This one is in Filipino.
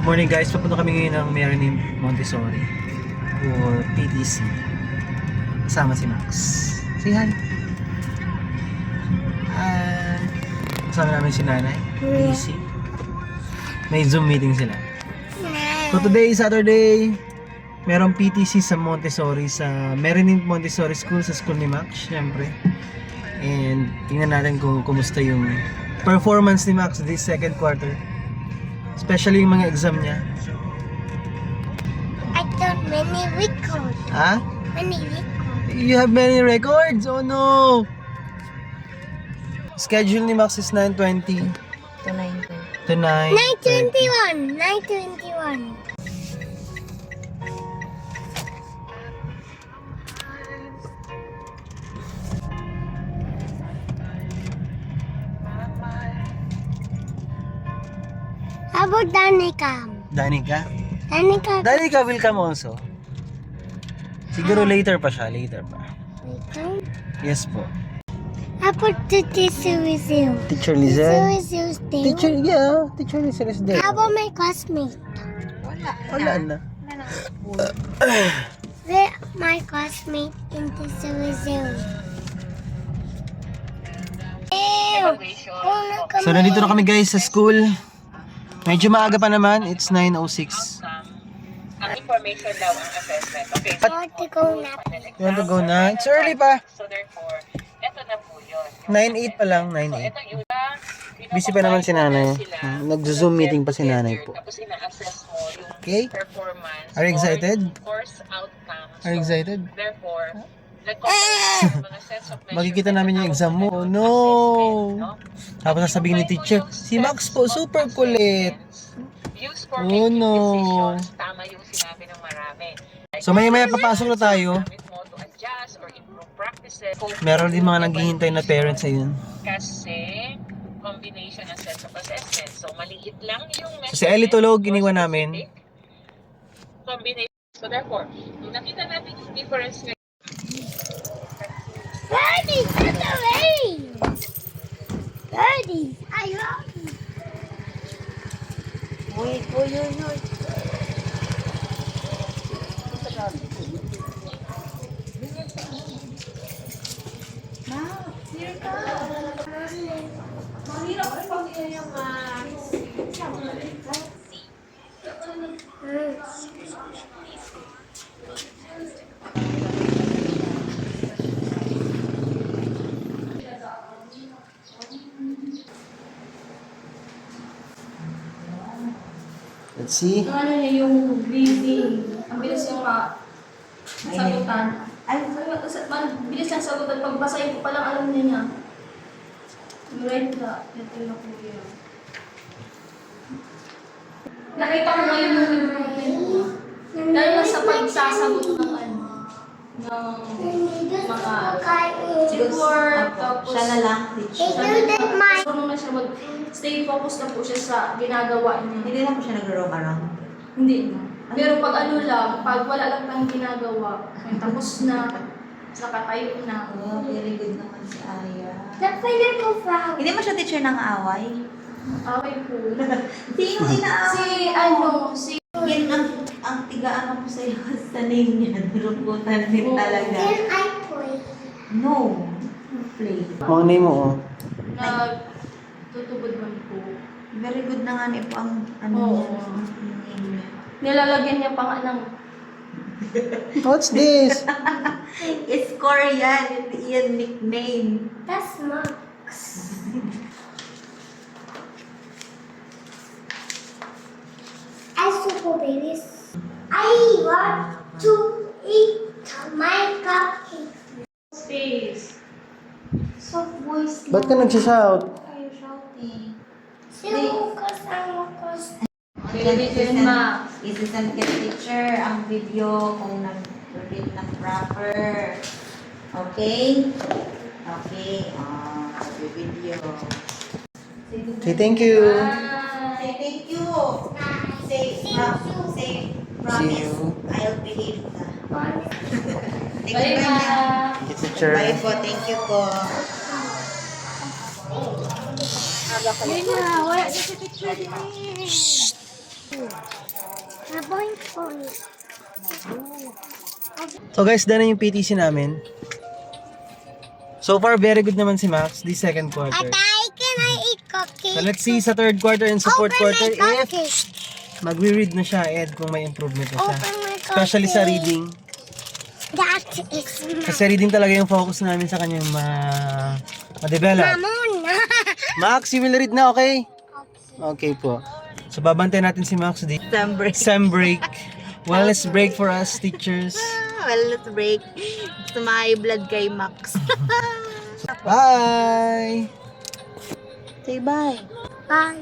Morning guys, papunta kami ngayon ng Marini Montessori for PTC. Kasama si Max. Say hi. Kasama namin si Nanay. PTC. May Zoom meeting sila. So today, Saturday, merong PTC sa Montessori, sa Marini Montessori School, sa school ni Max, syempre. And tingnan natin kung kumusta yung performance ni Max this second quarter. Especially yung mga exam niya. I got many records. Ha? Many records. You have many records? Oh no! Schedule ni Max is 9:20 to 9. 9:21. 9:21. How about Danica? Danica? Danica. Danica will come also. Siguro later pa siya, later pa. Later. Yes po. How about the teacher with you? Teacher Lizelle? Teacher is there. Teacher Lizelle is there. How about my classmate? Wala na. Where my classmate in teacher with you? So nandito na kami guys sa school. Medyo maaga pa naman, it's 9:06. Ang information daw ang assessment. Okay, I want to go nap. You want to go na? It's early pa. so therefore, eto na po yun. 9:08 pa lang, So 9:08. ito yung Busy pa naman si nanay. Nag-zoom meeting pa si nanay po. Tapos ina-assess mo yung Okay? performance. Are you excited? or course outcome. Are you excited? Therefore, nag-compare yung mga sets of measurement Makikita namin yung exam mo. Oh no! Tapos sasabihin ni teacher, si Max po super kulit. Use for Oh, making no. decisions. Tama yung sinabi ng marami. So maya-maya papasok na tayo. Gamit mo to adjust or improve practices. Meron din mga naghihintay na parents ayun. Kasi combination ng sets of assessment. So maliit lang yung So si Ellie tulog, iniwan namin. Combination. So therefore, kung nakita natin yung difference ngayon, Birdie, get away! Birdie, I love you. Wait, oy. Let's see. Yung ano niya, yung breathing. Ang bilis yung sagutan. Ay, bilis yung sagutan. Pagbasahin ko palang alam niya. Right na. Ito na po yun. Nakita ko ngayon yung improvement mo. Dahil lang sa pagsasagot ng ano, ng mga report, tapos Siya na lang, teacher. marunong na siya stay focused na po siya sa ginagawa niya. Hindi na po siya nag-roam around. Hindi na. Pero pag ano lang, pag wala lang tayong ginagawa, tapos na, nakatayo na. Oh, very good naman si Aya. Napili ko pa. Hindi mo siya teacher ng away? Okay po. Sino inaaway? Si Yan ang tigaan ko sa'yo sa name niya. Niruputan din talaga. Can I play? No. Play. Ang name mo oh. tutubod man po. Very good na nga po ang ano Oo. niya. Yung name niya. Nilalagyan niya pa nga ng What's this? It's Korean. Yung nickname. That's Max. I super babies. I want to eat my cupcake. space. Soft voice. Ba't ka nagsishout? Are you shouting? Sino kasama ko? Din ma. Isisan ka teacher ang video kung nag-read ng proper. Okay? Okay. Video. Okay, thank you. Say thank you. Say promise. See Promise. you. I'll behave na. Thank Bye you, ma. ma'am. Thank you, teacher. Bye po. Thank you po. Yun na, wala na si picture din eh. Point, point. So guys, dahil na yung PTC namin. So far, very good naman si Max, this second quarter. Atay, can I eat cookies? So let's see sa third quarter and sa fourth Open quarter my if cookies. magre-read na siya, Ed, kung may improvement na siya. Open my Especially sa cookies. reading. That is Kasi reading talaga yung focus namin sa kanyang ma-develop. Mamon. Max, you will read na, okay? Okay po. So babantayan natin si Max di December. Sem break. Wellness break for us teachers. Well, let's break. Sa my blood kay Max. Bye! Say bye. Bye.